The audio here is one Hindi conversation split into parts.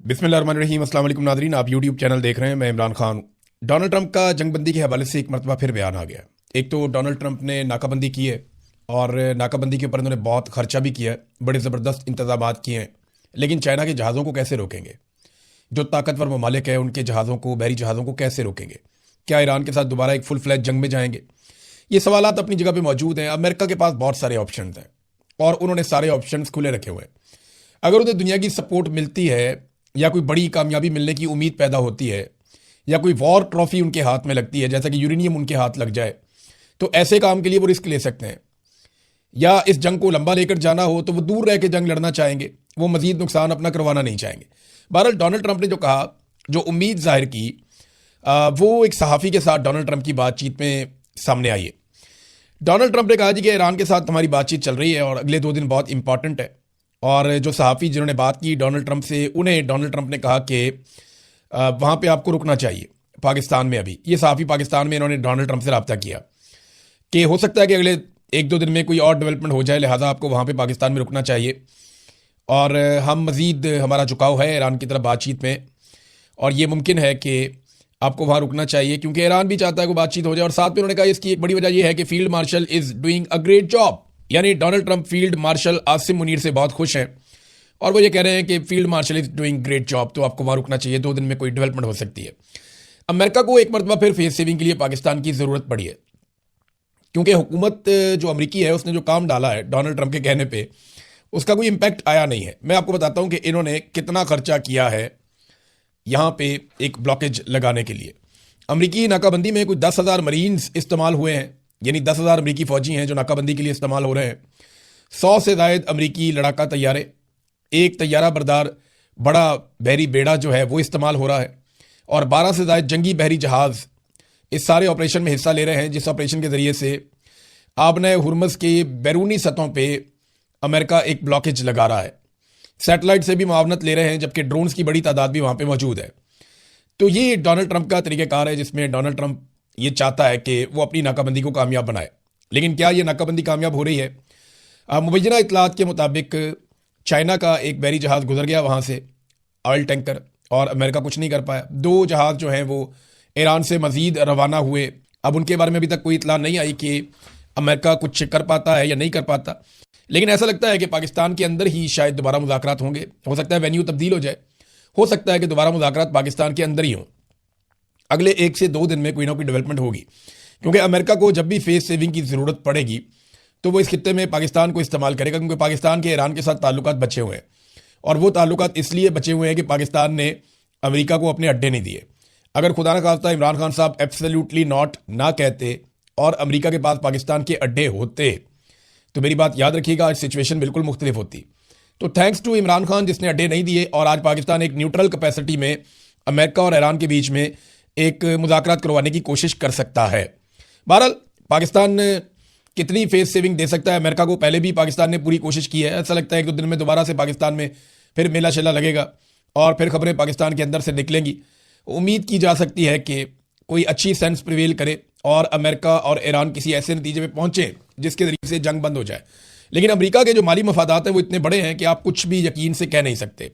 बिस्मिल्लाहिर्रहमानिर्रहीम। अस्सलाम वालेकुम नादरीन, आप यूट्यूब चैनल देख रहे हैं। मैं इमरान खान हूँ। डोनाल्ड ट्रंप का जंगबंदी के हवाले से एक मरतबा फिर बयान आ गया। एक तो डोनाल्ड ट्रंप ने नाकाबंदी की है और नाकाबंदी के ऊपर उन्होंने बहुत खर्चा भी किया है, बड़े ज़बरदस्त इंतजाम किए हैं। लेकिन चाइना के जहाज़ों को कैसे रोकेंगे? जो ताकतवर ममालिक है उनके जहाज़ों को, बहरी जहाज़ों को कैसे रोकेंगे? क्या ईरान के साथ दोबारा एक फुल फ्लैज जंग में जाएंगे? ये सवालात अपनी जगह पे मौजूद हैं। अमेरिका के पास बहुत सारे ऑप्शंस हैं और उन्होंने सारे ऑप्शंस खुले रखे हुए हैं। अगर उन्हें दुनिया की सपोर्ट मिलती है या कोई बड़ी कामयाबी मिलने की उम्मीद पैदा होती है या कोई वॉर ट्रॉफी उनके हाथ में लगती है, जैसा कि यूरेनियम उनके हाथ लग जाए, तो ऐसे काम के लिए वो रिस्क ले सकते हैं। या इस जंग को लंबा लेकर जाना हो तो वो दूर रह के जंग लड़ना चाहेंगे, वो मजीद नुकसान अपना करवाना नहीं चाहेंगे। बहरहाल डोनाल्ड ट्रंप ने जो कहा, जो उम्मीद जाहिर की, वो एक सहाफ़ी के साथ डोनाल्ड ट्रंप की बातचीत में सामने आई है। डोनाल्ड ट्रंप ने कहा जी कि ईरान के साथ हमारी बातचीत चल रही है और अगले 2 दिन बहुत इंपॉर्टेंट है। और जो सहाफ़ी जिन्होंने बात की डोनाल्ड ट्रंप से, उन्हें डोनाल्ड ट्रंप ने कहा कि वहाँ पे आपको रुकना चाहिए पाकिस्तान में। अभी ये सहाफ़ी पाकिस्तान में, इन्होंने डोनाल्ड ट्रंप से रब्ता किया कि हो सकता है कि अगले 1-2 दिन में कोई और डेवलपमेंट हो जाए, लिहाजा आपको वहाँ पे पाकिस्तान में रुकना चाहिए। और हम मज़ीद, हमारा झुकाव है ईरान की तरफ बातचीत में और ये मुमकिन है कि आपको वहाँ रुकना चाहिए क्योंकि ईरान भी चाहता है कि बातचीत हो जाए। और साथ में उन्होंने कहा इसकी एक बड़ी वजह यह है कि field marshal is doing a great job. यानी Donald Trump field marshal Asim Munir से बहुत खुश हैं और वो ये कह रहे हैं कि field marshal is doing great job, तो आपको वहाँ रुकना चाहिए, 2 दिन में कोई डेवलपमेंट हो सकती है। अमेरिका को एक मरतबा फिर फेस सेविंग के लिए पाकिस्तान की ज़रूरत पड़ी है क्योंकि हुकूमत जो अमरीकी है उसने जो काम डाला है डोनाल्ड ट्रंप के कहने पे, उसका कोई इम्पैक्ट आया नहीं है। मैं आपको बताता हूँ कि इन्होंने कितना खर्चा किया है यहाँ पे एक ब्लॉकेज लगाने के लिए। अमरीकी नाकाबंदी में कुछ 10,000 मरीन्स इस्तेमाल हुए हैं, यानी 10,000 अमरीकी फ़ौजी हैं जो नाकाबंदी के लिए इस्तेमाल हो रहे हैं। 100 से ज़ायद अमरीकी लड़ाका तैयारे, एक तैयारा बरदार बड़ा बहरी बेड़ा जो है वो इस्तेमाल हो रहा है और 12 से ज़ायद जंगी बहरी जहाज़ इस सारे ऑपरेशन में हिस्सा ले रहे हैं, जिस ऑपरेशन के ज़रिए से आबने हुरमज़ के बैरूनी सतहों पर अमेरिका एक ब्लॉकेज लगा रहा है। सैटेलाइट से भी मुआवनत ले रहे हैं, जबकि ड्रोन्स की बड़ी तादाद भी वहाँ पर मौजूद है। तो ये डोनाल्ड ट्रंप का तरीक़ाकार है जिसमें डोनाल्ड ट्रंप ये चाहता है कि वो अपनी नाकाबंदी को कामयाब बनाए। लेकिन क्या ये नाकाबंदी कामयाब हो रही है? मुबैना इत्तलात के मुताबिक चाइना का एक बहरी जहाज़ गुजर गया वहाँ से, ऑयल टैंकर, और अमेरिका कुछ नहीं कर पाया। 2 जहाज़ जो हैं वो ईरान से मज़ीद रवाना हुए। अब उनके बारे में अभी तक कोई इत्तला नहीं आई कि अमेरिका कुछ कर पाता है या नहीं कर पाता, लेकिन ऐसा लगता है कि पाकिस्तान के अंदर ही शायद दोबारा मुज़ाकरात होंगे। हो सकता है वेन्यू तब्दील हो जाए, हो सकता है कि दोबारा मुज़ाकरात पाकिस्तान के अंदर ही हों। अगले 1 से 2 दिन में कोई ना कोई डेवलपमेंट होगी क्योंकि अमेरिका को जब भी फेस सेविंग की ज़रूरत पड़ेगी तो वो इस खित्ते में पाकिस्तान को इस्तेमाल करेगा, क्योंकि पाकिस्तान के ईरान के साथ ताल्लुकात बचे हुए हैं और वो ताल्लुकात इसलिए बचे हुए हैं कि पाकिस्तान ने अमेरिका को अपने अड्डे नहीं दिए। अगर खुदा न खास्ता इमरान खान साहब एब्सोल्युटली नॉट ना कहते और अमेरिका के पास पाकिस्तान के अड्डे होते तो मेरी बात याद रखिएगा, सिचुएशन बिल्कुल मुख्तलिफ होती। तो थैंक्स टू इमरान खान जिसने अड्डे नहीं दिए और आज पाकिस्तान एक न्यूट्रल कैपेसिटी में अमेरिका और ईरान के बीच में एक मुज़ाकरात करवाने की कोशिश कर सकता है। बहरहाल पाकिस्तान कितनी फेस सेविंग दे सकता है अमेरिका को, पहले भी पाकिस्तान ने पूरी कोशिश की है। ऐसा लगता है 1-2 दिन में दोबारा से पाकिस्तान में फिर मेला शेला लगेगा और फिर खबरें पाकिस्तान के अंदर से निकलेंगी। उम्मीद की जा सकती है कि कोई अच्छी सेंस प्रिवेल करे और अमेरिका और ईरान किसी ऐसे नतीजे में पहुंचे जिसके ज़रिए से जंग बंद हो जाए। लेकिन अमेरिका के जो माली मफादात हैं वो इतने बड़े हैं कि आप कुछ भी यकीन से कह नहीं सकते।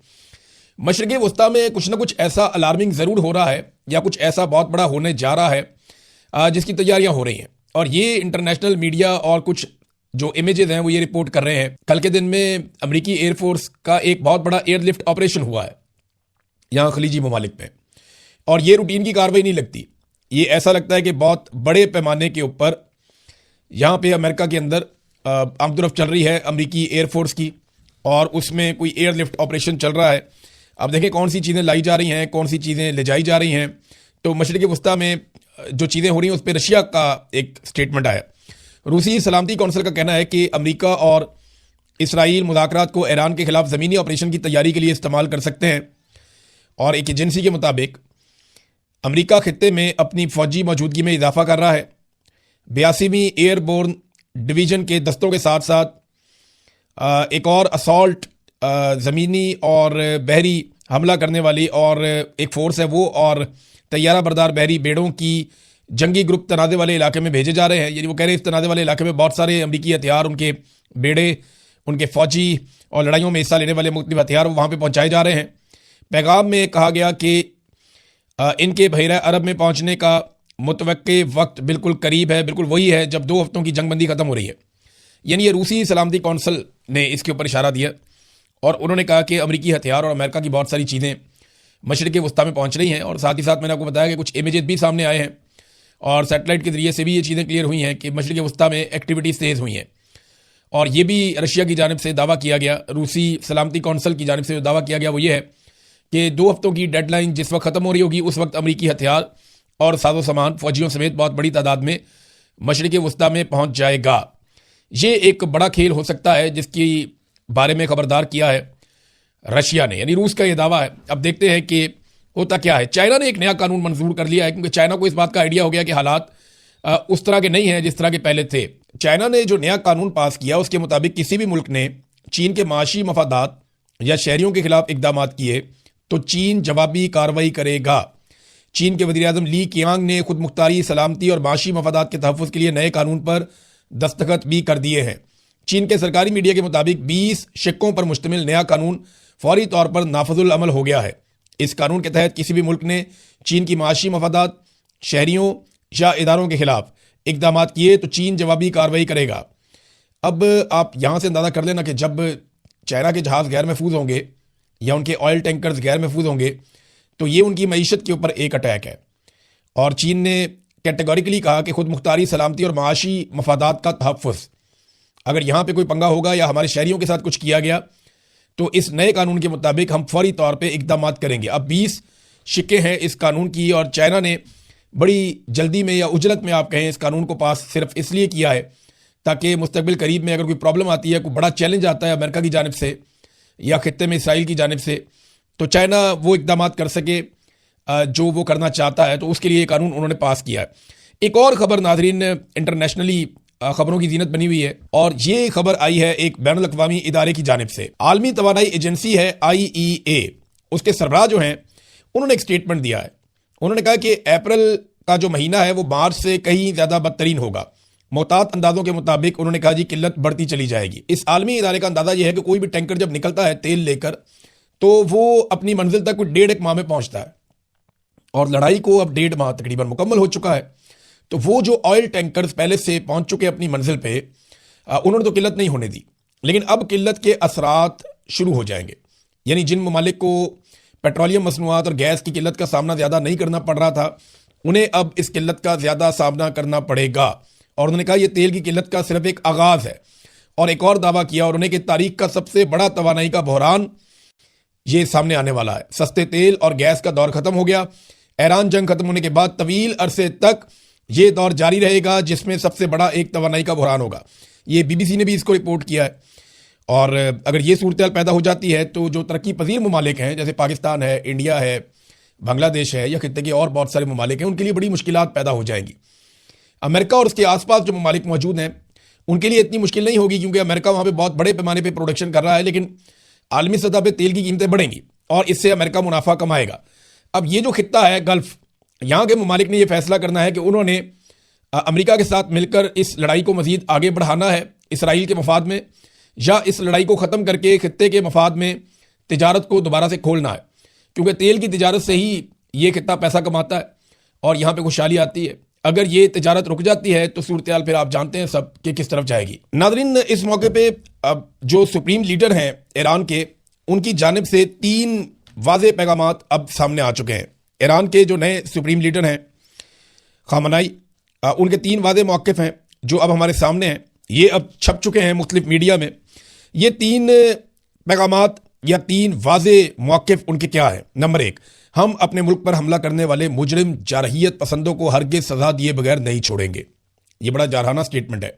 मशरिक़ वस्ता में कुछ ना कुछ ऐसा अलार्मिंग ज़रूर हो रहा है या कुछ ऐसा बहुत बड़ा होने जा रहा है जिसकी तैयारियां हो रही हैं। और ये इंटरनेशनल मीडिया और कुछ जो इमेजेस हैं वो ये रिपोर्ट कर रहे हैं। कल के दिन में अमेरिकी एयरफोर्स का एक बहुत बड़ा एयरलिफ्ट ऑपरेशन हुआ है यहाँ खलीजी ममालिक में, और ये रूटीन की कार्रवाई नहीं लगती। ये ऐसा लगता है कि बहुत बड़े पैमाने के ऊपर यहाँ पे अमेरिका के अंदर आमदरफ्त चल रही है अमेरिकी एयरफोर्स की और उसमें कोई एयरलिफ्ट ऑपरेशन चल रहा है। अब देखें कौन सी चीज़ें लाई जा रही हैं, कौन सी चीज़ें ले जाई जा रही हैं। तो मशरिक़ वस्ता में जो चीज़ें हो रही हैं उस पर रशिया का एक स्टेटमेंट आया। रूसी सलामती कौंसिल का कहना है कि अमेरिका और इसराइल मुज़ाकरात को ईरान के खिलाफ ज़मीनी ऑपरेशन की तैयारी के लिए इस्तेमाल कर सकते हैं। और एक एजेंसी के मुताबिक अमेरिका खित्ते में अपनी फ़ौजी मौजूदगी में इजाफा कर रहा है। 82वीं एयरबोर्न डिवीज़न के दस्तों के साथ साथ एक और असॉल्ट ज़मीनी और बहरी हमला करने वाली और एक फ़ोर्स है वो, और तैयारा बरदार बहरी बेड़ों की जंगी ग्रुप तनाज़े वाले इलाके में भेजे जा रहे हैं। यानी वो कह रहे हैं इस तनाज़े वाले इलाके में बहुत सारे अमरीकी हथियार, उनके बेड़े, उनके फ़ौजी और लड़ाइयों में हिस्सा लेने वाले मुख्तलिफ हथियार वहाँ पर पहुँचाए जा रहे हैं। पैगाम में कहा गया कि इनके बहरा अरब में पहुंचने का मुतवक्के वक्त बिल्कुल करीब है, बिल्कुल वही है जब 2 हफ्तों की जंगबंदी खत्म हो रही है। यानी ये रूसी सलामती कौंसिल ने इसके ऊपर इशारा दिया और उन्होंने कहा कि अमेरिकी हथियार और अमेरिका की बहुत सारी चीज़ें मशरिक़ वस्ता में पहुंच रही हैं। और साथ ही साथ मैंने आपको बताया कि कुछ इमेजेस भी सामने आए हैं और सैटेलाइट के ज़रिए से भी ये चीज़ें क्लियर हुई हैं कि मशरिक़ वस्ता में एक्टिविटीज़ तेज़ हुई हैं। और ये भी रशिया की जानिब से दावा किया गया, रूसी सलामती कौंसिल की जानिब से जो दावा किया गया वो ये है कि 2 हफ्तों की डेडलाइन जिस वक्त ख़त्म हो रही होगी उस वक्त अमेरिकी हथियार और साजो सामान फौजियों समेत बहुत बड़ी तादाद में मशरिक़ वस्ता में पहुंच जाएगा। ये एक बड़ा खेल हो सकता है जिसकी बारे में खबरदार किया है रशिया ने, यानी रूस का ये दावा है। अब देखते हैं कि होता क्या है। चाइना ने एक नया कानून मंजूर कर लिया है क्योंकि चाइना को इस बात का आइडिया हो गया कि हालात उस तरह के नहीं हैं जिस तरह के पहले थे। चाइना ने जो नया कानून पास किया उसके मुताबिक किसी भी मुल्क ने चीन के माशी मफादात या शहरियों के खिलाफ इकदाम किए तो चीन जवाबी कार्रवाई करेगा। चीन के वज़ीर-ए-आज़म ली कियांग ने खुद मुख्तारी, सलामती और माशी मफादात के तहफ़्फ़ुज़ के लिए नए कानून पर दस्तखत भी कर दिए हैं। चीन के सरकारी मीडिया के मुताबिक 20 शिक्कों पर मुश्तमिल नया कानून फौरी तौर पर नाफजुल अमल हो गया है। इस कानून के तहत किसी भी मुल्क ने चीन की माशी मफादात, शहरियों या इदारों के खिलाफ इकदाम किए तो चीन जवाबी कार्रवाई करेगा। अब आप यहाँ से अंदाज़ा कर लेना कि जब चाइना के जहाज़ गैर महफूज होंगे या उनके ऑयल टैंकर्स गैर महफूज होंगे तो ये उनकी मईशत के ऊपर एक अटैक है। और चीन ने कैटेगोरिकली कहा कि खुद मुख्तारी, सलामती और माशी मफादात का तहफ़्फ़ुज़, अगर यहाँ पे कोई पंगा होगा या हमारे शहरियों के साथ कुछ किया गया तो इस नए कानून के मुताबिक हम फौरी तौर पे इकदाम करेंगे। अब 20 शिक्के हैं इस कानून की और चाइना ने बड़ी जल्दी में या उजलत में आप कहें इस कानून को पास सिर्फ इसलिए किया है ताकि मुस्तकबिल करीब में अगर कोई प्रॉब्लम आती है, कोई बड़ा चैलेंज आता है अमेरिका की जानिब से या खित्ते में इसराइल की जानिब से, तो चाइना वो इकदाम कर सके जो वो करना चाहता है। तो उसके लिए ये कानून उन्होंने पास किया है। एक और खबर नाजरीन इंटरनेशनली खबरों की जीनत बनी हुई है और ये खबर आई है एक बैनुल अक़वामी इदारे की जानिब से। आलमी तवानाई एजेंसी है IEA, उसके सरबराह जो हैं उन्होंने एक स्टेटमेंट दिया है। उन्होंने कहा कि अप्रैल का जो महीना है वो मार्च से कहीं ज़्यादा बदतरीन होगा। मोहतात अंदाजों के मुताबिक उन्होंने कहा जी किल्लत बढ़ती चली जाएगी। इस आलमी इदारे का अंदाज़ा यह है कि कोई भी टैंकर जब निकलता है तेल लेकर तो वो अपनी मंजिल तक कोई 1.5 माह में पहुंचता है और लड़ाई को अब 1.5 माह तकरीबन मुकम्मल हो चुका है। तो वो जो ऑयल टैंकर्स पहले से पहुंच चुके अपनी मंजिल पे उन्होंने तो किल्लत नहीं होने दी, लेकिन अब किल्लत के असरात शुरू हो जाएंगे। यानी जिन ममालिक को पेट्रोलियम मसनूआत और गैस की किल्लत का सामना ज़्यादा नहीं करना पड़ रहा था उन्हें अब इस किल्लत का ज़्यादा सामना करना पड़ेगा। और उन्होंने कहा यह तेल की किल्लत का सिर्फ एक आगाज़ है। और एक और दावा किया उन्होंने कि तारीख का सबसे बड़ा तवानाई का बहरान ये सामने आने वाला है। सस्ते तेल और गैस का दौर खत्म हो गया। ईरान जंग खत्म होने के बाद तवील अरसे तक ये दौर जारी रहेगा जिसमें सबसे बड़ा एक तवानाई का बहरान होगा। ये BBC ने भी इसको रिपोर्ट किया है। और अगर ये सूरत पैदा हो जाती है तो जो तरक्की पजीर ममालिक हैं जैसे पाकिस्तान है, इंडिया है, बांग्लादेश है या खित्ते के और बहुत सारे ममालिक हैं उनके लिए बड़ी मुश्किलात पैदा हो जाएंगी। अमेरिका और उसके आसपास जो ममालिक मौजूद हैं उनके लिए इतनी मुश्किल नहीं होगी क्योंकि अमेरिका वहाँ पे बहुत बड़े पैमाने पे प्रोडक्शन कर रहा है, लेकिन आलमी सतह पे तेल की कीमतें बढ़ेंगी और इससे अमेरिका मुनाफा कमाएगा। अब ये जो खित्ता है गल्फ, यहाँ के ममालिक ने यह फैसला करना है कि उन्होंने अमेरिका के साथ मिलकर इस लड़ाई को मज़ीद आगे बढ़ाना है इसराइल के मफाद में, या इस लड़ाई को ख़त्म करके खित्ते के मफाद में तिजारत को दोबारा से खोलना है, क्योंकि तेल की तिजारत से ही ये खित्ता पैसा कमाता है और यहाँ पे खुशहाली आती है। अगर ये तिजारत रुक जाती है तो सूरत हाल फिर आप जानते हैं सब कि किस तरफ जाएगी। नादरीन, इस मौके पे अब जो सुप्रीम लीडर हैं ईरान के, उनकी जानिब से 3 वाज़ेह पैगामात अब सामने आ चुके हैं। ईरान के जो नए सुप्रीम लीडर हैं खामनाई, उनके 3 वाज़ेह मौक़िफ़ हैं जो अब हमारे सामने हैं। ये अब छप चुके हैं मुख्तलिफ मीडिया में। ये 3 पैगामात या 3 वाज़ेह मौक़िफ़ उनके क्या हैं। नंबर 1, हम अपने मुल्क पर हमला करने वाले मुजरिम जारहियत पसंदों को हरगिज़ सज़ा दिए बगैर नहीं छोड़ेंगे। ये बड़ा जारहाना स्टेटमेंट है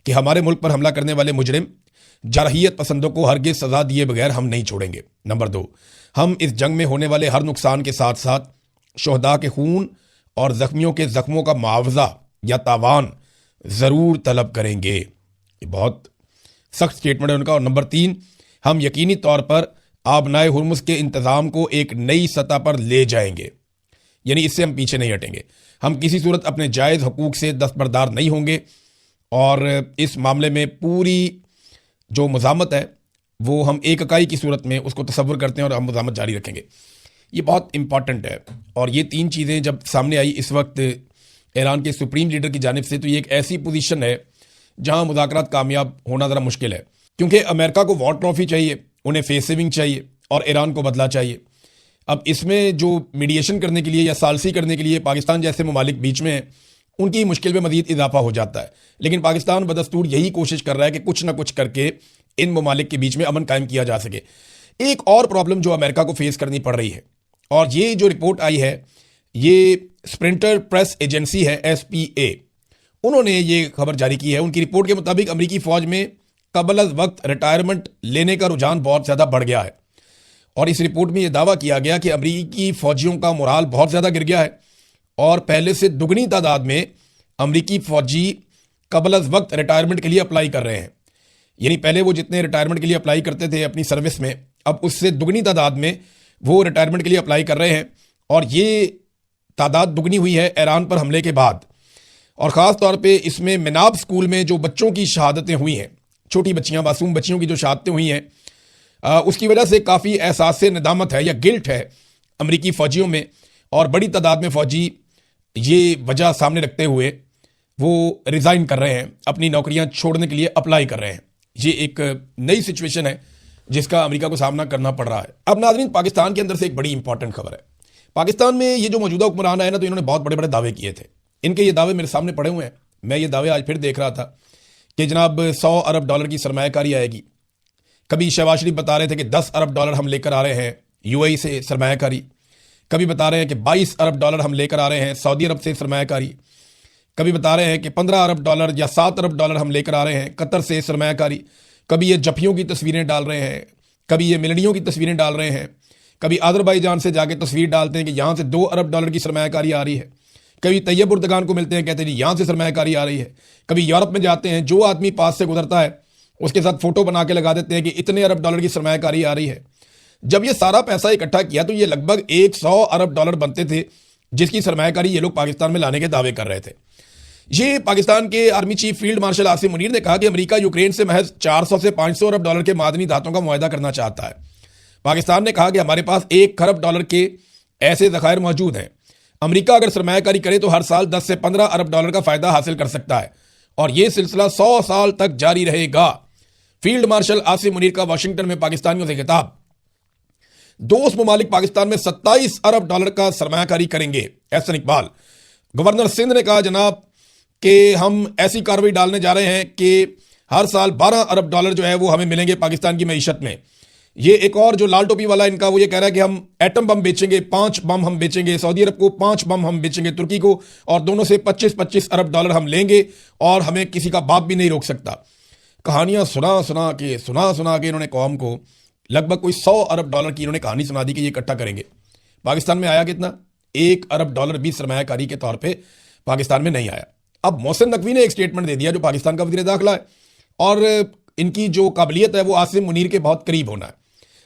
कि हमारे मुल्क पर हमला करने वाले मुजरिम जारहियत पसंदों को हरगिज़ सज़ा दिए बगैर हम नहीं छोड़ेंगे। नंबर 2, हम इस जंग में होने वाले हर नुकसान के साथ साथ शोहदा के खून और ज़ख्मियों के ज़ख्मों का मुआवजा या तावान ज़रूर तलब करेंगे। ये बहुत सख्त स्टेटमेंट है उनका। और नंबर 3, हम यकीनी तौर पर आबनाए हुर्मुज़ के इंतज़ाम को एक नई सतह पर ले जाएंगे, यानी इससे हम पीछे नहीं हटेंगे। हम किसी सूरत अपने जायज़ हकूक़ से दस्तबरदार नहीं होंगे और इस मामले में पूरी जो मज़ामत है वो हम एक इकाई की सूरत में उसको तसव्वुर करते हैं और हम मज़ामत जारी रखेंगे। ये बहुत इंपॉर्टेंट है। और ये तीन चीज़ें जब सामने आई इस वक्त ईरान के सुप्रीम लीडर की जानिब से, तो ये एक ऐसी पोजीशन है जहां मुज़ाकरात कामयाब होना ज़रा मुश्किल है, क्योंकि अमेरिका को वॉर ट्रॉफी चाहिए, उन्हें फेस सेविंग चाहिए और ईरान को बदला चाहिए। अब इसमें जो मीडिएशन करने के लिए या सालसी करने के लिए पाकिस्तान जैसे ममालिक बीच में हैं, उनकी मुश्किल में मज़ीद इजाफा हो जाता है। लेकिन पाकिस्तान बदस्तूर यही कोशिश कर रहा है कि कुछ ना कुछ करके इन ममालिक के बीच में अमन कायम किया जा सके। एक और प्रॉब्लम जो अमेरिका को फेस करनी पड़ रही है, और ये जो रिपोर्ट आई है ये स्प्रिंटर प्रेस एजेंसी है SPA, उन्होंने ये खबर जारी की है। उनकी रिपोर्ट के मुताबिक अमेरिकी फ़ौज में कबल अज़ वक्त रिटायरमेंट लेने का रुझान बहुत ज़्यादा बढ़ गया है। और इस रिपोर्ट में यह दावा किया गया कि अमेरिकी फ़ौजियों का मोराल बहुत ज़्यादा गिर गया है और पहले से दुगनी तादाद में अमेरिकी फ़ौजी कबल अज़ वक्त रिटायरमेंट के लिए अप्लाई कर रहे हैं। यानी पहले वो जितने रिटायरमेंट के लिए अप्लाई करते थे अपनी सर्विस में, अब उससे दुगनी तादाद में वो रिटायरमेंट के लिए अप्लाई कर रहे हैं। और ये तादाद दुगनी हुई है ईरान पर हमले के बाद। और ख़ास तौर पे इसमें मिनाब स्कूल में जो बच्चों की शहादतें हुई हैं, छोटी बच्चियां, मासूम बच्चियों की जो शहादतें हुई हैं, उसकी वजह से काफ़ी एहसास से नदामत है या गिल्ट है अमेरिकी फ़ौजियों में। और बड़ी तादाद में फ़ौजी ये वजह सामने रखते हुए वो रिज़ाइन कर रहे हैं, अपनी नौकरियां छोड़ने के लिए अप्लाई कर रहे हैं। ये एक नई सिचुएशन है जिसका अमेरिका को सामना करना पड़ रहा है। अब नाज़रीन, पाकिस्तान के अंदर से एक बड़ी इंपॉर्टेंट खबर है। पाकिस्तान में ये जो मौजूदा हुक्मरान आए ना, तो इन्होंने बहुत बड़े बड़े दावे किए थे। इनके ये दावे मेरे सामने पड़े हुए हैं। मैं ये दावे आज फिर देख रहा था कि जनाब $100 अरब की सरमायाकारी आएगी। कभी शहबाज शरीफ बता रहे थे कि $10 अरब हम लेकर आ रहे हैं UAE से सरमायाकारी। कभी बता रहे हैं कि $22 अरब हम लेकर आ रहे हैं सऊदी अरब से सरमायाकारी। कभी बता रहे हैं कि $15 अरब या $7 अरब हम लेकर आ रहे हैं कतर से सरमायाकारी। कभी ये जफियों की तस्वीरें डाल रहे हैं, कभी ये मिलनियों की तस्वीरें डाल रहे हैं, कभी आज़रबाईजान से जाके तस्वीर डालते हैं कि यहाँ से $2 अरब की सरमायाकारी आ रही है। कभी तैयब उर्दगान को मिलते हैं, कहते हैं जी यहाँ से सरमायाकारी आ रही है। कभी यूरोप में जाते हैं, जो आदमी पास से गुजरता है उसके साथ फोटो बना के लगा देते हैं कि इतने $अरब की सरमायाकारी आ रही है। जब ये सारा पैसा इकट्ठा किया तो ये लगभग $100 अरब बनते थे, जिसकी सरमायाकारी ये लोग पाकिस्तान में लाने के दावे कर रहे थे। ये पाकिस्तान के army chief field marshal Asim Munir ने कहा कि अमेरिका यूक्रेन से महज 400 से 500 अरब के मादनी धातों का मुआहदा करना चाहता है। पाकिस्तान ने कहा कि हमारे पास $1 खरब के ऐसे ज़खायर मौजूद हैं। अमेरिका अगर सरमायाकारी करे तो हर साल 10 से 15 अरब का फायदा हासिल कर सकता है और यह सिलसिला 100 साल तक जारी रहेगा। फील्ड मार्शल आसिम मुनीर का वाशिंगटन में पाकिस्तानियों से खिताब। दोस्त ममालिक पाकिस्तान में $27 अरब का सरमायाकारी करेंगे। एहसन इकबाल। गवर्नर सिंध ने कहा जनाब कि हम ऐसी कार्रवाई डालने जा रहे हैं कि हर साल $12 अरब जो है वो हमें मिलेंगे पाकिस्तान की मईशत में। ये एक और जो लाल टोपी वाला इनका, वो ये कह रहा है कि हम एटम बम बेचेंगे, 5 बम हम बेचेंगे सऊदी अरब को, 5 बम हम बेचेंगे तुर्की को, और दोनों से $25-25 अरब हम लेंगे और हमें किसी का बाप भी नहीं रोक सकता। कहानियां सुना सुना के इन्होंने कौम को लगभग कोई $100 अरब की इन्होंने कहानी सुना दी कि ये इकट्ठा करेंगे। पाकिस्तान में आया कितना? $1 अरब भी सरमायाकारी के तौर पर पाकिस्तान में नहीं आया। अब मोहसिन नकवी ने एक स्टेटमेंट दे दिया, जो पाकिस्तान का वज़ीर दाखिला है, और इनकी जो काबिलियत है वो आसिम मुनीर के बहुत करीब होना है।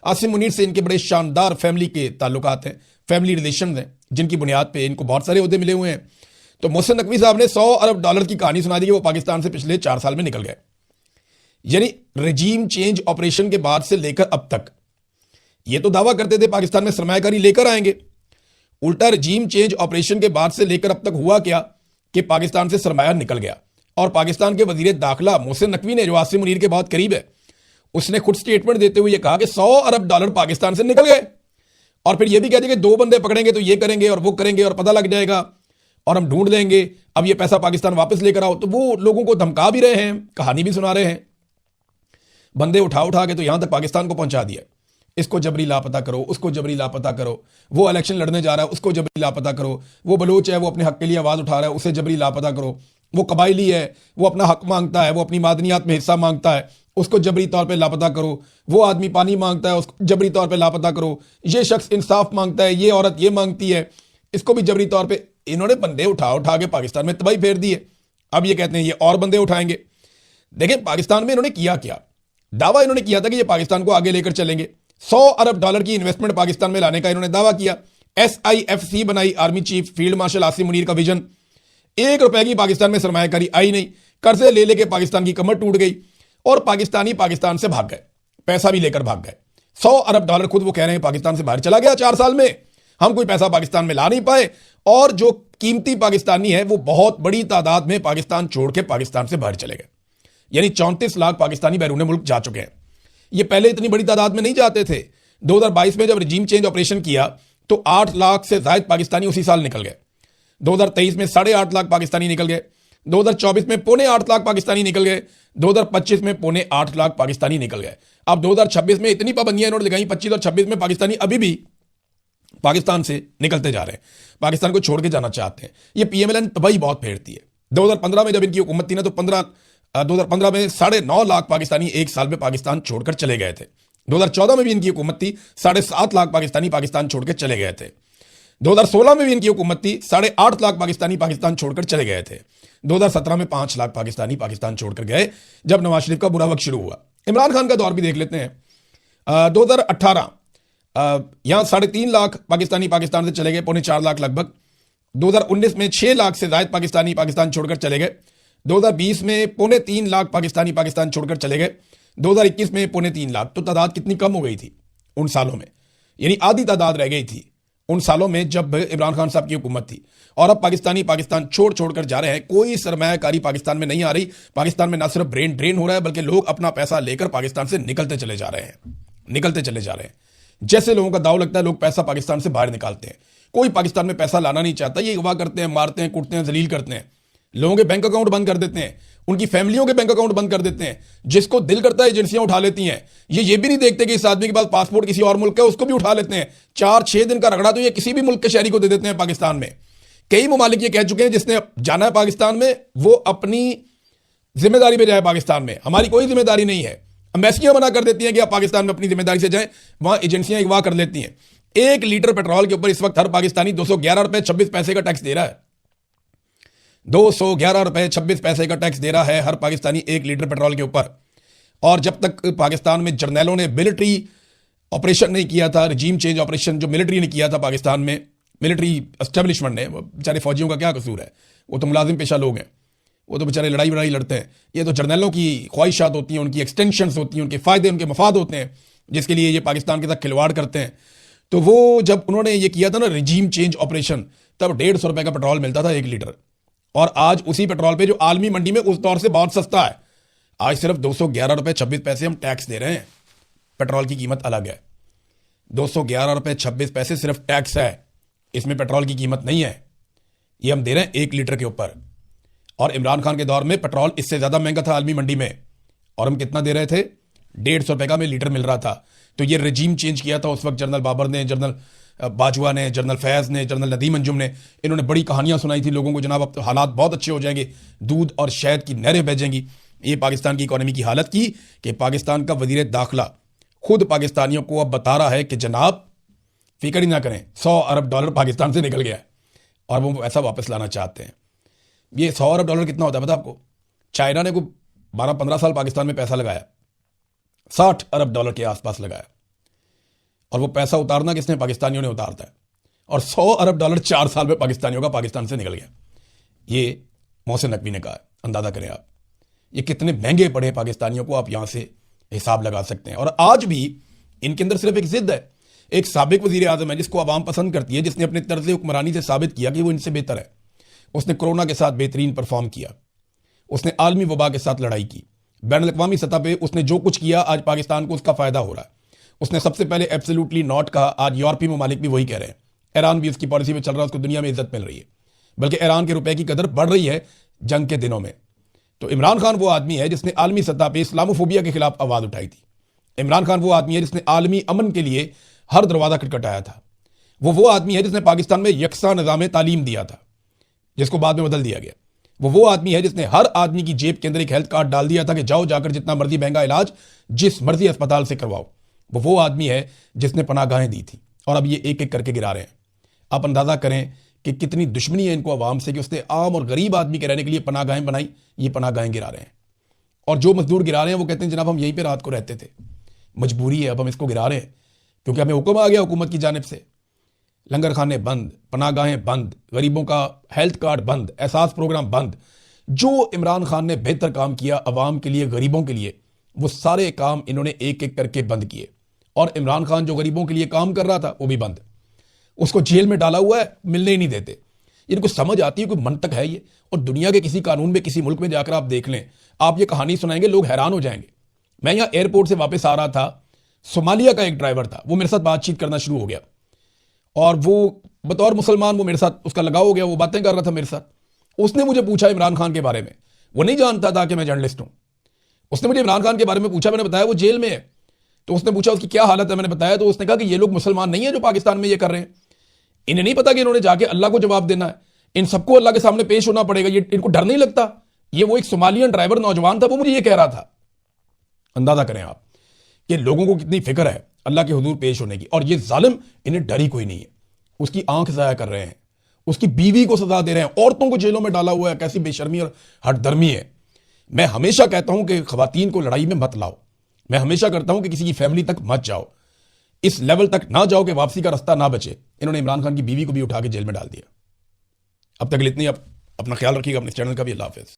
आसिम मुनीर से इनके बड़े शानदार फैमिली के ताल्लुकात हैं, फैमिली रिलेशन हैं, जिनकी बुनियाद पे इनको बहुत सारे ओहदे मिले हुए हैं। तो मोहसिन नकवी साहब ने $100 अरब की कहानी सुना दी कि वो पाकिस्तान से पिछले 4 साल में निकल गए। यानी रजीम चेंज ऑपरेशन के बाद से लेकर अब तक ये तो दावा करते थे पाकिस्तान में सरमायाकारी लेकर आएंगे, उल्टा रजीम चेंज ऑपरेशन के बाद से लेकर अब तक हुआ क्या कि पाकिस्तान से सरमाया निकल गया। और पाकिस्तान के वजीर दाखिला मोहसिन नकवी ने, जो आसिम मुनीर के बहुत करीब है, उसने खुद स्टेटमेंट देते हुए ये कहा कि $100 अरब पाकिस्तान से निकल गए। और फिर ये भी कहते कि 2 बंदे पकड़ेंगे तो ये करेंगे और वो करेंगे और पता लग जाएगा और हम ढूंढ लेंगे, अब ये पैसा पाकिस्तान वापस लेकर आओ। तो वो लोगों को धमका भी रहे हैं, कहानी भी सुना रहे हैं। बंदे उठा के तो यहां तक पाकिस्तान को पहुंचा दिया। इसको जबरी लापता करो, उसको जबरी लापता करो, वो इलेक्शन लड़ने जा रहा है उसको जबरी लापता करो, वो बलोच है वो अपने हक के लिए आवाज उठा रहा है उसे जबरी लापता करो, वो कबायली है वो अपना हक मांगता है, वो अपनी मादनियात में हिस्सा मांगता है, उसको जबरी तौर पे लापता करो, वो आदमी पानी मांगता है उसको जबरी तौर पे लापता करो, ये शख्स इंसाफ मांगता है, ये औरत ये मांगती है, इसको भी जबरी तौर पे। इन्होंने बंदे उठा के पाकिस्तान में तबाही फेर दी है। अब ये कहते हैं ये और बंदे उठाएंगे। देखिए पाकिस्तान में इन्होंने किया क्या, दावा इन्होंने किया था कि ये पाकिस्तान को आगे लेकर चलेंगे। $100 अरब की इन्वेस्टमेंट पाकिस्तान में लाने का इन्होंने दावा किया। SIFC बनाई army chief field marshal Asim Munir का विजन। $1 की पाकिस्तान में सरमायाकारी आई नहीं, कर्जे ले लेके पाकिस्तान की कमर टूट गई और पाकिस्तानी पाकिस्तान से भाग गए। पैसा भी लेकर भाग गए। $100 अरब खुद वो कह रहे हैं पाकिस्तान से बाहर चला गया 4 साल में, हम कोई पैसा पाकिस्तान में ला नहीं पाए, और जो कीमती पाकिस्तानी है वो बहुत बड़ी तादाद में पाकिस्तान छोड़ के पाकिस्तान से बाहर चले गए। यानी 34 लाख पाकिस्तानी बैरून मुल्क जा चुके हैं। ये पहले इतनी बड़ी तादाद में नहीं जाते थे। 2022 में जब रिजीम चेंज ऑपरेशन किया तो 8 लाख से ज्यादा पाकिस्तानी उसी साल निकल गए। 2023 में 8.5 लाख पाकिस्तानी निकल गए। 2024 में 7.25 लाख पाकिस्तानी निकल गए। 2025 में 7.25 लाख पाकिस्तानी निकल गए। अब 2026 में इतनी पाबंदियां इन्होंने लगाई, 25 और 26 में पाकिस्तानी अभी भी पाकिस्तान से निकलते जा रहे हैं, पाकिस्तान को छोड़ के जाना चाहते हैं। ये पीएमएलएन तबाही बहुत फेरती है। 2015 में जब इनकी हुकूमत थी ना तो 2015 में 9.5 लाख पाकिस्तानी एक साल में पाकिस्तान छोड़कर चले गए थे। 2014 में भी इनकी हुकूमत थी, 7.5 लाख पाकिस्तानी पाकिस्तान छोड़कर चले गए थे। 2016 में भी इनकी हुकूमत थी, 8.5 लाख पाकिस्तानी पाकिस्तान छोड़कर चले गए थे। 2017 में 5 लाख पाकिस्तानी पाकिस्तान छोड़कर गए जब नवाज शरीफ का बुरा वक्त शुरू हुआ। इमरान खान का दौर भी देख लेते हैं। 2018 यहां 3.5 लाख पाकिस्तानी पाकिस्तान से चले गए, 4.25 लाख लगभग। 2019 में 6 लाख से ज्यादा पाकिस्तानी पाकिस्तान छोड़कर चले गए। 2020 में 3.25 लाख पाकिस्तानी पाकिस्तान छोड़कर चले गए। 2021 में 3.25 लाख। तो तादाद कितनी कम हो गई थी उन सालों में, यानी आधी तादाद रह गई थी उन सालों में जब इमरान खान साहब की हुकूमत थी। और अब पाकिस्तानी पाकिस्तान छोड़कर जा रहे हैं। कोई सरमायाकारी पाकिस्तान में नहीं आ रही। पाकिस्तान में ना सिर्फ ब्रेन ड्रेन हो रहा है बल्कि लोग अपना पैसा लेकर पाकिस्तान से निकलते चले जा रहे हैं। जैसे लोगों का दाव लगता है लोग पैसा पाकिस्तान से बाहर निकालते हैं। कोई पाकिस्तान में पैसा लाना नहीं चाहता। ये अगवा करते हैं, मारते हैं, कुटते हैं, जलील करते हैं, लोगों के बैंक अकाउंट बंद कर देते हैं, उनकी फैमिलियों के बैंक अकाउंट बंद कर देते हैं। जिसको दिल करता है एजेंसियां उठा लेती हैं। ये भी नहीं देखते कि इस आदमी के पास पासपोर्ट किसी और मुल्क का है, उसको भी उठा लेते हैं। 4-6 दिन का रगड़ा तो ये किसी भी मुल्क के शहरी को दे देते हैं पाकिस्तान में। कई ममालिक ये कह चुके हैं जिसने जाना है पाकिस्तान में वो अपनी जिम्मेदारी पे जाए पाकिस्तान में, हमारी कोई जिम्मेदारी नहीं है। एम्बेसियां मना कर देती हैं कि आप पाकिस्तान में अपनी जिम्मेदारी से जाएं, वहां एजेंसियां अगवा कर लेती हैं। 1 लीटर पेट्रोल के ऊपर इस वक्त हर पाकिस्तानी 211 रुपए 26 पैसे का टैक्स दे रहा है। 211 रुपए 26 पैसे का टैक्स दे रहा है हर पाकिस्तानी 1 लीटर पेट्रोल के ऊपर। और जब तक पाकिस्तान में जर्नैलों ने मिलिट्री ऑपरेशन नहीं किया था, रिजीम चेंज ऑपरेशन जो मिलिट्री ने किया था पाकिस्तान में, मिलिट्री एस्टेब्लिशमेंट ने, बेचारे फौजियों का क्या कसूर है, वो तो मुलाजिम पेशा लोग हैं, वो तो बेचारे लड़ाई लड़ते हैं। ये तो जर्नैलों की ख्वाहिशात होती हैं, उनकी एक्सटेंशंस होती हैं, उनके फ़ायदे उनके मफाद होते हैं, जिसके लिए ये पाकिस्तान के साथ खिलवाड़ करते हैं। तो वो जब उन्होंने ये किया था ना रिजीम चेंज ऑपरेशन, तब 150 रुपए का पेट्रोल मिलता था 1 लीटर। और आज उसी पेट्रोल पे जो आलमी मंडी में उस दौर से बहुत सस्ता है, आज सिर्फ 211 रुपए 26 पैसे हम टैक्स दे रहे हैं। पेट्रोल की कीमत अलग है, 211 रुपए 26 पैसे सिर्फ टैक्स है, इसमें पेट्रोल की कीमत नहीं है। ये हम दे रहे हैं 1 लीटर के ऊपर। और इमरान खान के दौर में पेट्रोल इससे ज्यादा महंगा था आलमी मंडी में, और हम कितना दे रहे थे, 150 रुपए का हमें लीटर मिल रहा था। तो ये रजीम चेंज किया था उस वक्त जनरल बाबर ने, जनरल बाजवा ने, जनरल फैज़ ने, जनरल नदीम अंजुम ने। इन्होंने बड़ी कहानियां सुनाई थी लोगों को, जनाब अब तो हालात बहुत अच्छे हो जाएंगे, दूध और शहद की नहरें बहेंगी। ये पाकिस्तान की इकोनॉमी की हालत की कि पाकिस्तान का वजीर दाखिला खुद पाकिस्तानियों को अब बता रहा है कि जनाब फिक्र ही ना करें, $100 अरब पाकिस्तान से निकल गया है और वो पैसा वापस लाना चाहते हैं। ये $100 अरब कितना होता है पता आपको? चाइना ने को 12-15 साल पाकिस्तान में पैसा लगाया, $60 अरब के आसपास लगाया, और वो पैसा उतारना किसने? पाकिस्तानियों ने उतारता है। और $100 अरब 4 साल में पाकिस्तानियों का पाकिस्तान से निकल गया। ये मोहसिन नकवी ने कहा है। अंदाजा करें आप ये कितने महंगे पड़े पाकिस्तानियों को, आप यहां से हिसाब लगा सकते हैं। और आज भी इनके अंदर सिर्फ एक जिद है। एक साबिक वजीर आजम है जिसको आवाम पसंद करती है, जिसने अपने तर्ज हुक्मरानी से साबित किया कि वो इनसे बेहतर है। उसने कोरोना के साथ बेहतरीन परफॉर्म किया, उसने आलमी वबा के साथ लड़ाई की, बैनुल अक़वामी सतह पे उसने जो कुछ किया आज पाकिस्तान को उसका फायदा हो रहा है। उसने सबसे पहले एब्सोल्युटली नॉट कहा, आज यूरोपीय ममालिक भी वही कह रहे हैं। ईरान भी उसकी पॉलिसी में चल रहा है, उसको दुनिया में इज्जत मिल रही है, बल्कि ईरान के रुपए की कदर बढ़ रही है जंग के दिनों में। तो इमरान खान वो आदमी है जिसने आलमी सतह पर इस्लामोफोबिया के खिलाफ आवाज उठाई थी। इमरान खान वो आदमी है जिसने आलमी अमन के लिए हर दरवाजा खटखटाया था। वो आदमी है जिसने पाकिस्तान में यकसा निज़ाम तालीम दिया था, जिसको बाद में बदल दिया गया। वो आदमी है जिसने हर आदमी की जेब के अंदर एक हेल्थ कार्ड डाल दिया था कि जाओ जाकर जितना मर्जी महंगा इलाज जिस मर्जी अस्पताल से करवाओ। वो आदमी है जिसने पनाहगाहें दी थी, और अब ये एक एक करके गिरा रहे हैं। आप अंदाजा करें कि कितनी दुश्मनी है इनको आवाम से कि उसने आम और गरीब आदमी के रहने के लिए पनाहगाहें बनाई, ये पनाहगाहें गिरा रहे हैं। और जो मजदूर गिरा रहे हैं वो कहते हैं जनाब हम यहीं पर रात को रहते थे, मजबूरी है, अब हम इसको गिरा रहे हैं क्योंकि हमें हुक्म आ गया हुकूमत की जानिब से। लंगर खाने बंद, पनाहगाहें बंद, गरीबों का हेल्थ कार्ड बंद, एहसास प्रोग्राम बंद। जो इमरान खान ने बेहतर काम किया अवाम के लिए, गरीबों के लिए, वो सारे काम इन्होंने एक एक करके बंद किए। और इमरान खान जो गरीबों के लिए काम कर रहा था वो भी बंद, उसको जेल में डाला हुआ है, मिलने ही नहीं देते। इनको समझ आती है कोई मंतक है ये? और दुनिया के किसी कानून में किसी मुल्क में जाकर आप देख लें, आप ये कहानी सुनाएंगे लोग हैरान हो जाएंगे। मैं यहाँ एयरपोर्ट से वापस आ रहा था, सोमालिया का एक ड्राइवर था, वो मेरे साथ बातचीत करना शुरू हो गया और वो बतौर मुसलमान वो मेरे साथ उसका लगाव हो गया, वो बातें कर रहा था मेरे साथ। उसने मुझे पूछा इमरान खान के बारे में, वो नहीं जानता था कि मैं जर्नलिस्ट हूं। उसने मुझे इमरान खान के बारे में पूछा, मैंने बताया वो जेल में है। तो उसने पूछा उसकी क्या हालत है, मैंने बताया। तो उसने कहा कि ये लोग मुसलमान नहीं है जो पाकिस्तान में ये कर रहे हैं, इन्हें नहीं पता कि इन्होंने जाके अल्लाह को जवाब देना है, इन सबको अल्लाह के सामने पेश होना पड़ेगा, ये इनको डर नहीं लगता। ये वो एक सोमालियन ड्राइवर नौजवान था, वो मुझे ये कह रहा था। अंदाजा करें आप कि लोगों को कितनी फिक्र है अल्लाह के हुजूर पेश होने की। और ये जालिम, इन्हें डर ही कोई नहीं है। उसकी आंख जाया कर रहे हैं, उसकी बीवी को सजा दे रहे हैं, औरतों को जेलों में डाला हुआ है। कैसी बेशर्मी और हठधर्मी है। मैं हमेशा कहता हूं कि खवातीन को लड़ाई में मत लाओ। मैं हमेशा करता हूं कि किसी की फैमिली तक मत जाओ, इस लेवल तक ना जाओ कि वापसी का रास्ता ना बचे। इन्होंने इमरान खान की बीवी को भी उठा के जेल में डाल दिया। अब तक इतनी, आप अपना ख्याल रखिएगा, अपने चैनल का भी। अल्लाह हाफिज़।